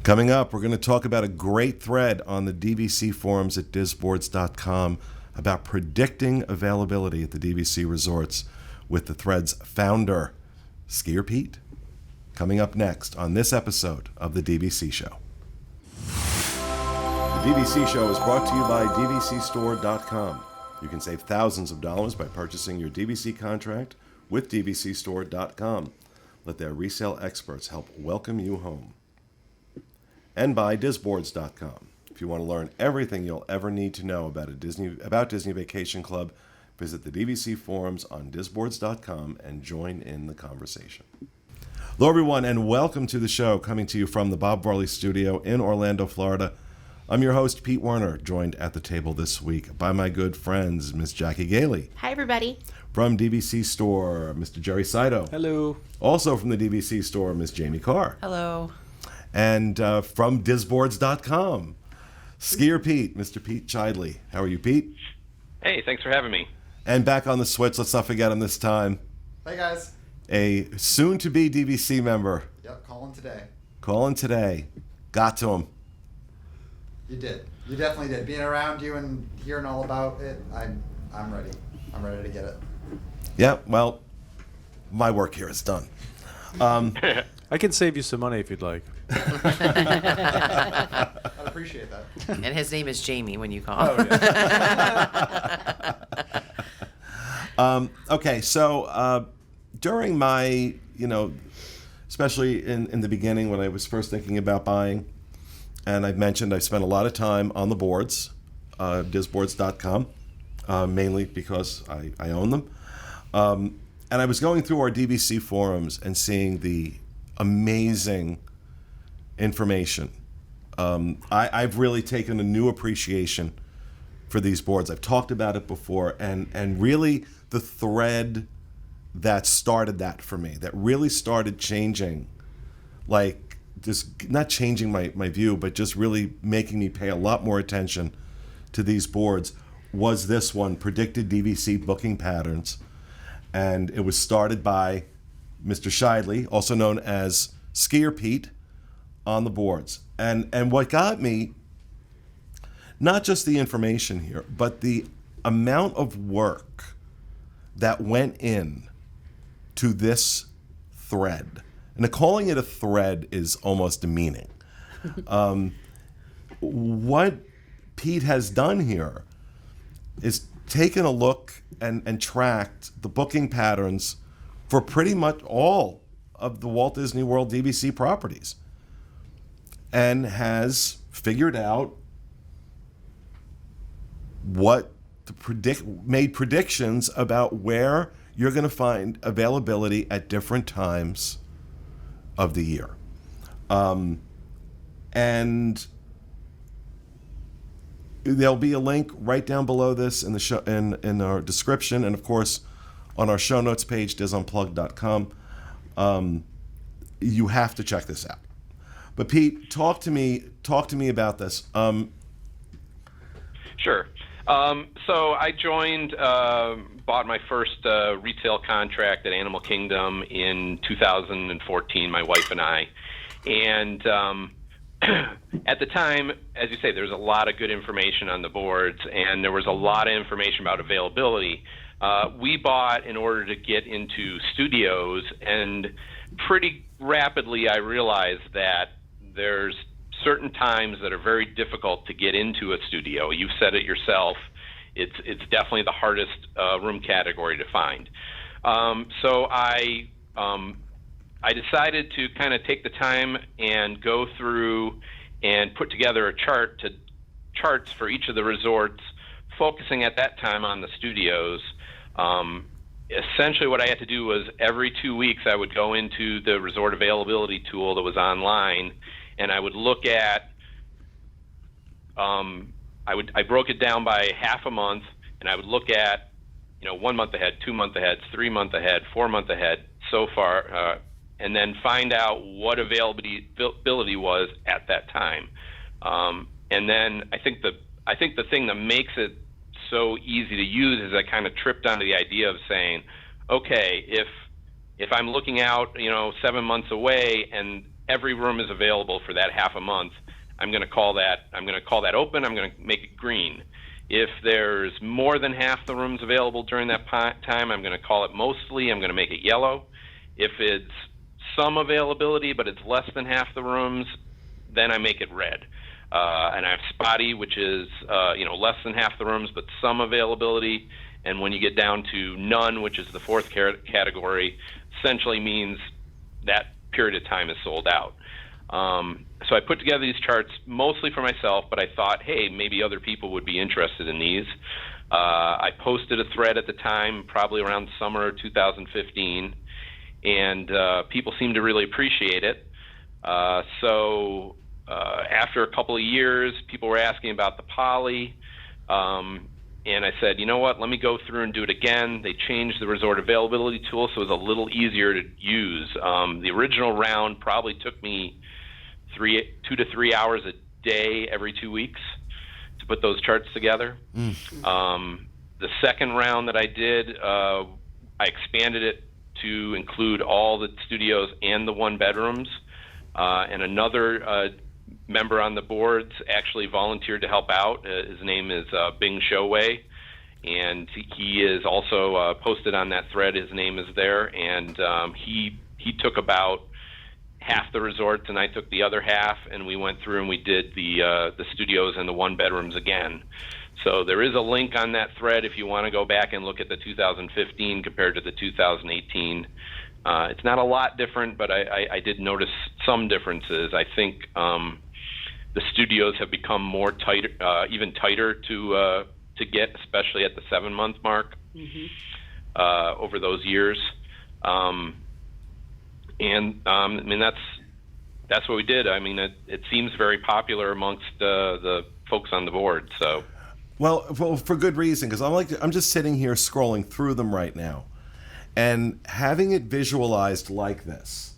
Coming up, we're going to talk about a great thread on the DVC forums at disboards.com about predicting availability at the DVC resorts with the thread's founder, Skier Pete. Coming up next on this episode of The DVC Show. The DVC Show is brought to you by DVCstore.com. You can save thousands of dollars by purchasing your DVC contract with DVCstore.com. Let their resale experts help welcome you home. And by disboards.com. If you want to learn everything you'll ever need to know about Disney Vacation Club, visit the DVC forums on disboards.com and join in the conversation. Hello, everyone, and welcome to the show, coming to you from the Bob Varley Studio in Orlando, Florida. I'm your host, Pete Werner, joined at the table this week by my good friends, Miss Jackie Gailey. Hi, everybody. From DVC Store, Mr. Jerry Saito. Hello. Also from the DVC Store, Miss Jamie Carr. Hello. And from disboards.com, Skier Pete, Mr. Pete Chidley. How are you, Pete? Hey, thanks for having me. And back on the switch, let's not forget him this time, Hey, guys. a soon-to-be DVC member. Yep, calling today. Calling today. Got to him. You did. You definitely did. Being around you and hearing all about it, I'm ready. I'm ready to get it. Yeah, well, my work here is done. I can save you some money if you'd like. I'd appreciate that. And his name is Jamie when you call. Oh, yeah. Okay, so during my, especially in the beginning when I was first thinking about buying, and I've mentioned I spent a lot of time on the boards, disboards.com, mainly because I own them. And I was going through our DVC forums and seeing the amazing information. I've really taken a new appreciation for these boards. I've talked about it before, and really the thread that started that for me, that really started changing, like just not changing my view, but just really making me pay a lot more attention to these boards, was this one, Predicted DVC Booking Patterns. And it was started by Mr. Shidley, also known as Skier Pete, on the boards. And what got me, not just the information here, but the amount of work that went in to this thread. And calling it a thread is almost demeaning. What Pete has done here is taken a look and tracked the booking patterns for pretty much all of the Walt Disney World DVC properties, and has figured out what made predictions about where you're going to find availability at different times of the year. And there'll be a link right down below this in the show, in our description, and of course on our show notes page, disunplugged.com. You have to check this out. But Pete, talk to me about this. Sure. So I bought my first retail contract at Animal Kingdom in 2014, my wife and I. And at the time, as you say, there's a lot of good information on the boards, and there was a lot of information about availability. We bought in order to get into studios, and pretty rapidly I realized that there's certain times that are very difficult to get into a studio. You've said it yourself. It's definitely the hardest room category to find. So I decided to kind of take the time and go through and put together a charts for each of the resorts, focusing at that time on the studios. Essentially what I had to do was every 2 weeks I would go into the resort availability tool that was online, and I would look at, I broke it down by half a month, and I would look at, 1 month ahead, 2 month ahead, 3 month ahead, 4 month ahead, so far, and then find out what availability was at that time. And then I think the thing that makes it so easy to use is I kind of tripped onto the idea of saying, okay, if I'm looking out, 7 months away and every room is available for that half a month, I'm going to call that open. I'm going to make it green. If there's more than half the rooms available during that time, I'm going to call it mostly. I'm going to make it yellow. If it's some availability, but it's less than half the rooms, then I make it red. And I have spotty, which is less than half the rooms, but some availability. And when you get down to none, which is the fourth category, essentially means that period of time is sold out. So I put together these charts mostly for myself, but I thought, hey, maybe other people would be interested in these. I posted a thread at the time, probably around summer 2015, and people seemed to really appreciate it. So after a couple of years, people were asking about the poly, and I said, you know what, let me go through and do it again. They changed the resort availability tool, so it was a little easier to use. The original round probably took me 2 to 3 hours a day every 2 weeks to put those charts together. The second round that I did, I expanded it to include all the studios and the one bedrooms, and another member on the boards actually volunteered to help out. His name is Bing Showway, and he is also posted on that thread. His name is there, and he took about half the resorts, and I took the other half, and we went through and we did the studios and the one bedrooms again. So there is a link on that thread if you want to go back and look at the 2015 compared to the 2018. It's not a lot different, but I did notice some differences. I think the studios have become more tighter, even tighter to get, especially at the 7-month mark over those years. I mean, that's what we did. I mean, it seems very popular amongst the folks on the board. So, well, for good reason, because I'm just sitting here scrolling through them right now, and having it visualized like this,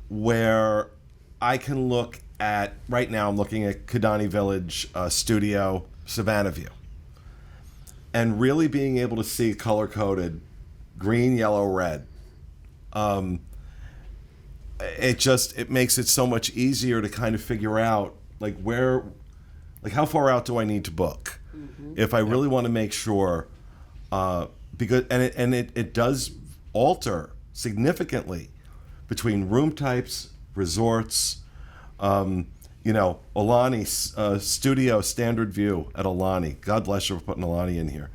where I can look at right now. I'm looking at Kidani Village Studio Savannah View, and really being able to see color coded green, yellow, red. It makes it so much easier to kind of figure out how far out do I need to book if I really want to make sure, because it does alter significantly between room types, resorts. Alani Studio Standard View at Alani. God bless you for putting Alani in here.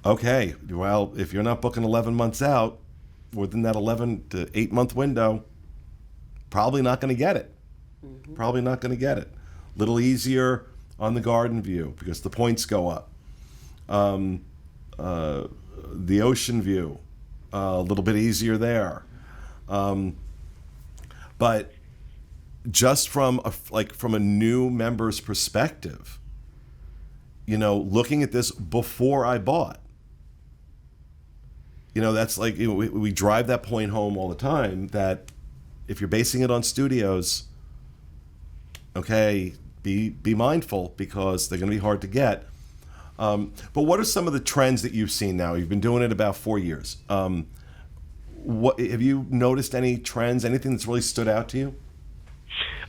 Okay, well, if you're not booking 11 months out, within that 11 to 8 month window, probably not going to get it. Probably not going to get it. Little easier on the garden view because the points go up. The ocean view, a little bit easier there. But just from a new member's perspective, looking at this before I bought, that's like, we drive that point home all the time, that if you're basing it on studios, okay, be mindful because they're going to be hard to get. But what are some of the trends that you've seen now? You've been doing it about 4 years. What have you noticed? Any trends? Anything that's really stood out to you?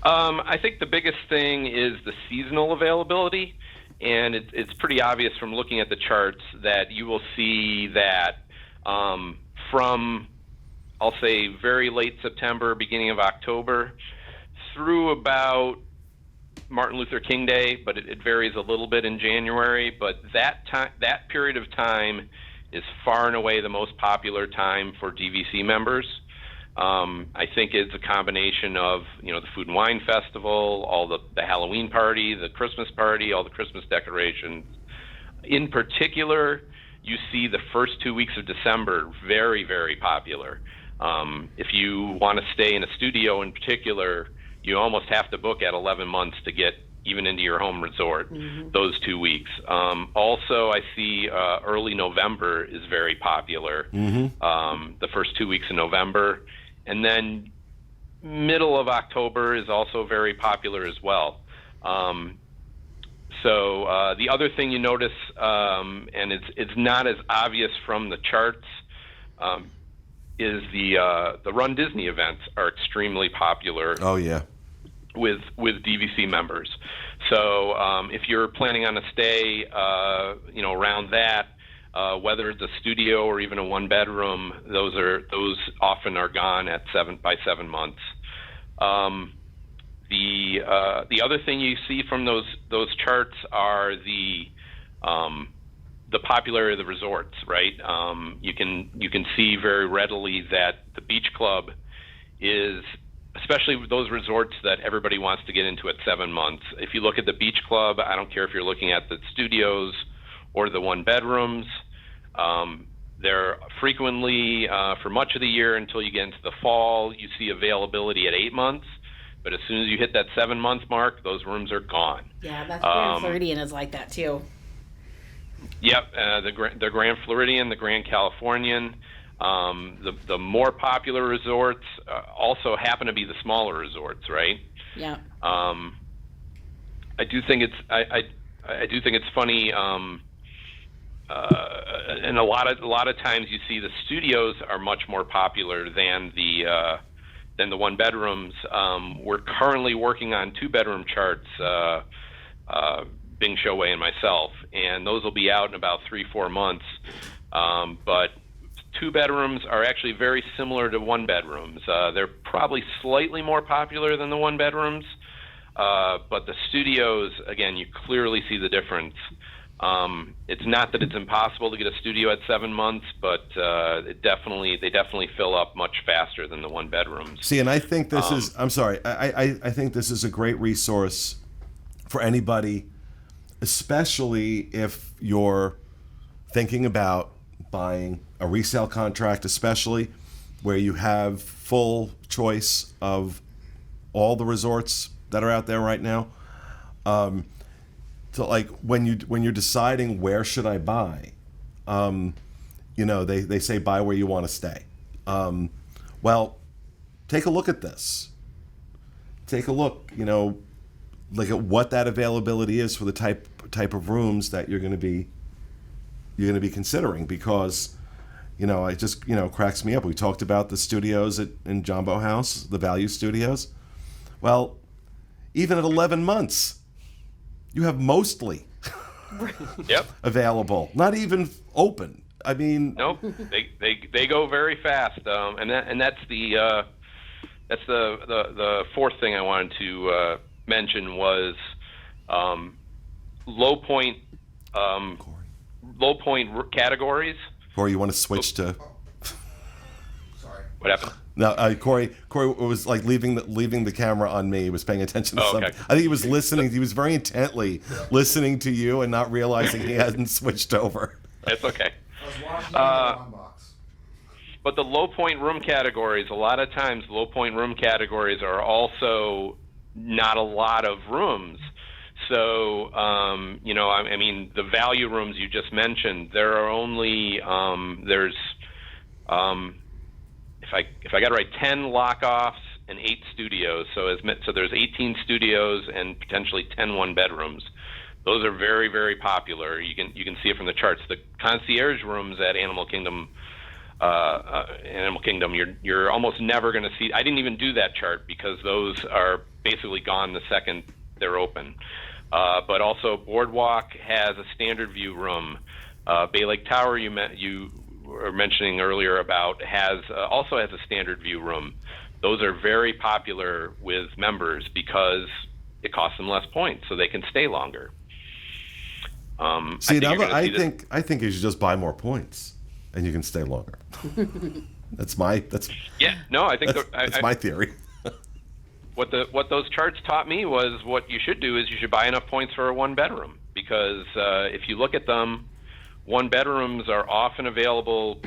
I think the biggest thing is the seasonal availability, and it's pretty obvious from looking at the charts that you will see that from, I'll say, very late September, beginning of October, through about Martin Luther King Day, but it varies a little bit in January. But that period of time is far and away the most popular time for DVC members. I think it's a combination of the Food and Wine Festival, all the Halloween party, the Christmas party, all the Christmas decorations. In particular, you see the first 2 weeks of December very, very popular. If you want to stay in a studio in particular, you almost have to book at 11 months to get even into your home resort, those 2 weeks. Also, I see early November is very popular, the first 2 weeks in November. And then middle of October is also very popular as well. So the other thing you notice, and it's not as obvious from the charts, is the Run Disney events are extremely popular Oh yeah. with DVC members. So if you're planning on a stay, around that, whether it's a studio or even a one bedroom, those often are gone at 7 months. The other thing you see from those charts are the popularity of the resorts, right? You can see very readily that the beach club is, especially with those resorts that everybody wants to get into at 7 months. If you look at the beach club, I don't care if you're looking at the studios or the one bedrooms, they're frequently, for much of the year until you get into the fall, you see availability at 8 months. But as soon as you hit that 7 month mark, those rooms are gone. Yeah, that's Grand Floridian is like that too. Yep, the Grand Floridian, the Grand Californian, the more popular resorts also happen to be the smaller resorts, right? Yeah. I do think it's funny, and a lot of times you see the studios are much more popular than the one bedrooms. We're currently working on 2-bedroom charts, Bing Showway and myself, and those will be out in about 3-4 months. But 2 bedrooms are actually very similar to 1 bedrooms. They're probably slightly more popular than the 1 bedrooms, but the studios, again, you clearly see the difference. It's not that it's impossible to get a studio at 7 months, but they definitely fill up much faster than the 1 bedrooms. See, and I think this is, I'm sorry, I think this is a great resource for anybody, especially if you're thinking about buying a resale contract, especially where you have full choice of all the resorts that are out there right now. So like when you're deciding where should I buy, they say buy where you want to stay. Well, take a look at this. Take a look, like at what that availability is for the type of rooms that you're going to be considering, because it just cracks me up. We talked about the studios in Jumbo House, the value studios. Well, even at 11 months, you have mostly Yep. available, not even open. I mean, Nope, they go very fast, and that's the fourth thing I wanted to mention was low point categories. Corey, you want to switch to? Sorry. What happened? No, Corey was like leaving the camera on me. He was paying attention to something. Okay. I think he was listening. He was very intently listening to you and not realizing he hadn't switched over. It's okay. I was watching the long box. But the low point room categories, a lot of times low point room categories are also not a lot of rooms. So, I mean, the value rooms you just mentioned, there are only, if I got it right, 10 lockoffs and 8 studios. So there's 18 studios and potentially 10 one-bedrooms. Those are very, very popular. You can see it from the charts. The concierge rooms at Animal Kingdom, you're almost never going to see. I didn't even do that chart because those are basically gone the second they're open. But also Boardwalk has a standard view room. Bay Lake Tower, you were mentioning earlier about, also has a standard view room. Those are very popular with members because it costs them less points, so they can stay longer. I think you should just buy more points, and you can stay longer. That's my theory. What those charts taught me was what you should do is you should buy enough points for a one bedroom, because if you look at them, one bedrooms are often available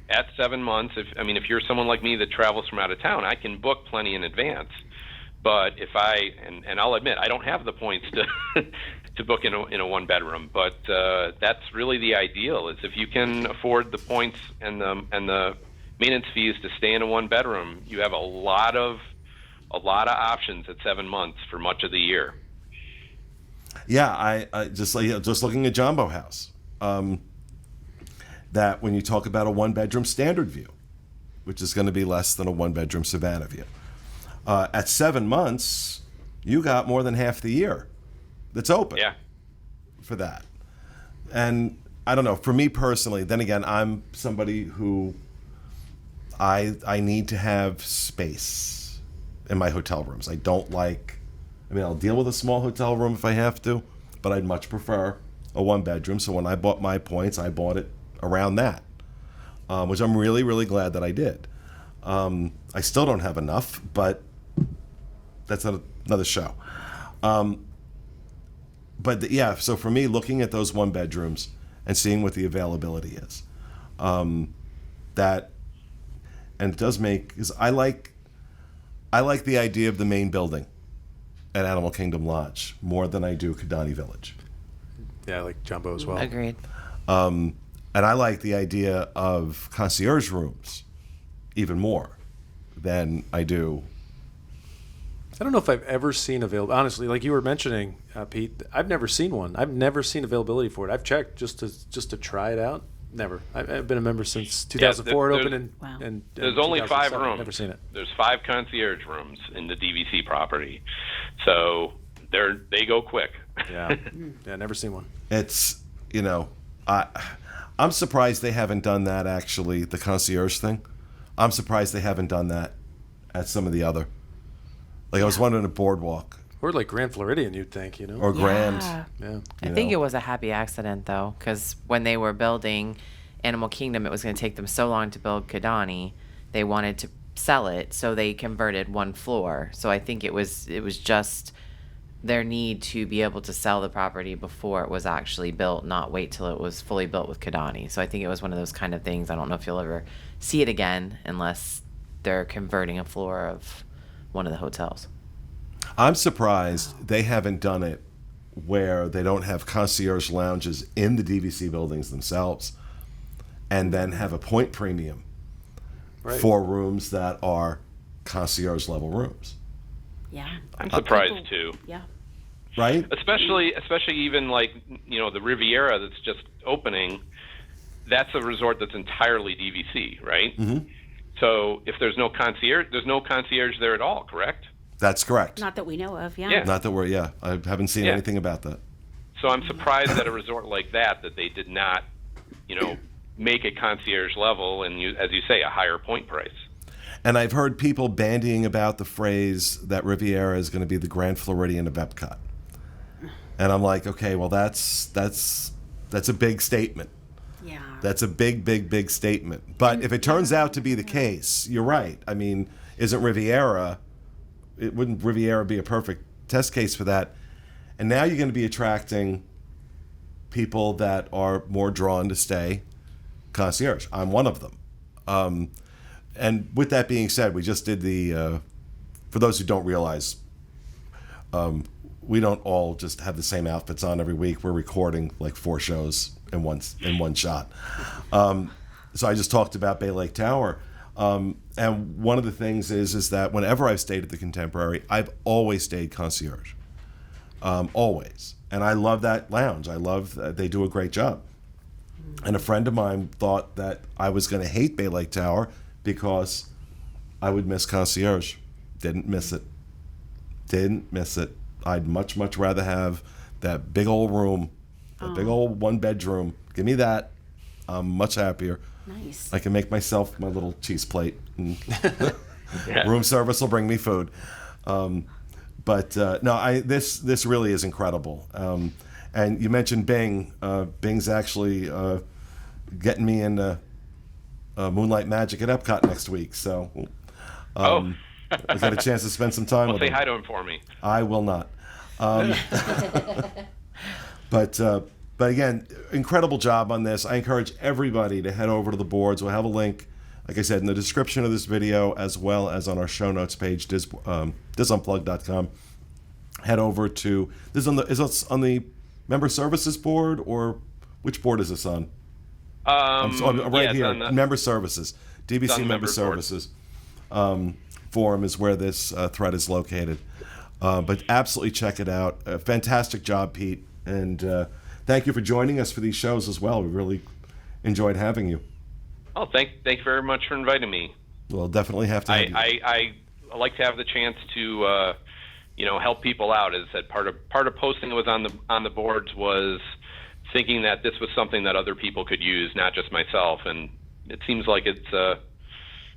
at 7 months. If you're someone like me that travels from out of town, I can book plenty in advance. But if and I'll admit I don't have the points to to book in a one bedroom, but that's really the ideal, is if you can afford the points and the maintenance fees to stay in a one bedroom, you have a lot of options at 7 months for much of the year. Yeah, I just looking at Jumbo House, that when you talk about a one bedroom standard view, which is going to be less than a one-bedroom Savannah view. At 7 months, you got more than half the year that's open for that. And I don't know, for me personally, then again, I'm somebody who I need to have space in my hotel rooms. I don't like, I'll deal with a small hotel room if I have to, but I'd much prefer a one-bedroom. So when I bought my points, I bought it around that, which I'm really, really glad that I did. I still don't have enough, but that's another show. So for me, looking at those one-bedrooms and seeing what the availability is, and it does make, because I like the idea of the main building at Animal Kingdom Lodge more than I do Kidani Village. Yeah, I like Jumbo as well. Agreed. And I like the idea of concierge rooms even more than I do. I don't know if I've ever seen honestly, like you were mentioning, Pete, I've never seen one. I've never seen availability for it. I've checked just to try it out. Never. I've been a member since 2004. It opened and there's only 5 rooms. I've never seen it. There's 5 concierge rooms in the DVC property, so they go quick. Yeah, never seen one. It's I'm surprised they haven't done that actually. The concierge thing, I'm surprised they haven't done that at some of the other. Like I was wondering at Boardwalk. Or like Grand Floridian, you'd think, Or Grand. Yeah. I think it was a happy accident, though, because when they were building Animal Kingdom, it was going to take them so long to build Kidani. They wanted to sell it, so they converted one floor. So I think it was just their need to be able to sell the property before it was actually built, not wait till it was fully built with Kidani. So I think it was one of those kind of things. I don't know if you'll ever see it again unless they're converting a floor of one of the hotels. I'm surprised they haven't done it where they don't have concierge lounges in the DVC buildings themselves and then have a point premium for rooms that are concierge level rooms. Yeah. I'm surprised too. Yeah. Right? Especially even like, the Riviera that's just opening, that's a resort that's entirely DVC, right? Mm-hmm. So if there's no concierge there at all, correct? That's correct. Not that we know of, yeah. Not that I haven't seen anything about that. So I'm surprised at a resort like that they did not, make it concierge level and, as you say, a higher point price. And I've heard people bandying about the phrase that Riviera is going to be the Grand Floridian of Epcot. And I'm like, okay, well, that's a big statement. Yeah. That's a big, big, big statement. But if it turns out to be the case, you're right. I mean, wouldn't Riviera be a perfect test case for that? And now you're going to be attracting people that are more drawn to stay concierge. I'm one of them. And with that being said, we just did for those who don't realize, we don't all just have the same outfits on every week. We're recording like 4 shows in one shot. So I just talked about Bay Lake Tower. And one of the things is that whenever I've stayed at the Contemporary, I've always stayed concierge. Always. And I love that lounge. I love that they do a great job. And a friend of mine thought that I was going to hate Bay Lake Tower because I would miss concierge. Didn't miss it. I'd much, much rather have that big old room, that big old 1-bedroom. Give me that. I'm much happier. Nice. I can make myself my little cheese plate. And room service will bring me food. This really is incredible. And you mentioned Bing. Bing's actually getting me into Moonlight Magic at Epcot next week. So I got a chance to spend some time with him. Say hi to him for me. I will not. But again, incredible job on this. I encourage everybody to head over to the boards. We'll have a link, like I said, in the description of this video, as well as on our show notes page, disunplugged.com. Head over to is this on the member services board, or which board is this on? I'm right here. Member services, DVC member services forum is where this thread is located. But absolutely check it out. Fantastic job, Pete, and thank you for joining us for these shows as well. We really enjoyed having you. Oh, thank you very much for inviting me. We'll definitely have to have you. I like to have the chance to help people out. As I said, part of posting it was on the boards was thinking that this was something that other people could use, not just myself, and it seems like it's a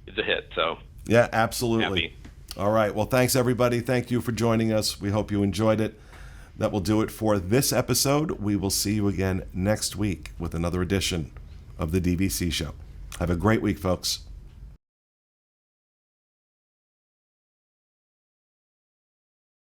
hit. So yeah, absolutely. Happy. All right. Well, thanks everybody. Thank you for joining us. We hope you enjoyed it. That will do it for this episode. We will see you again next week with another edition of the DVC show. Have a great week, folks.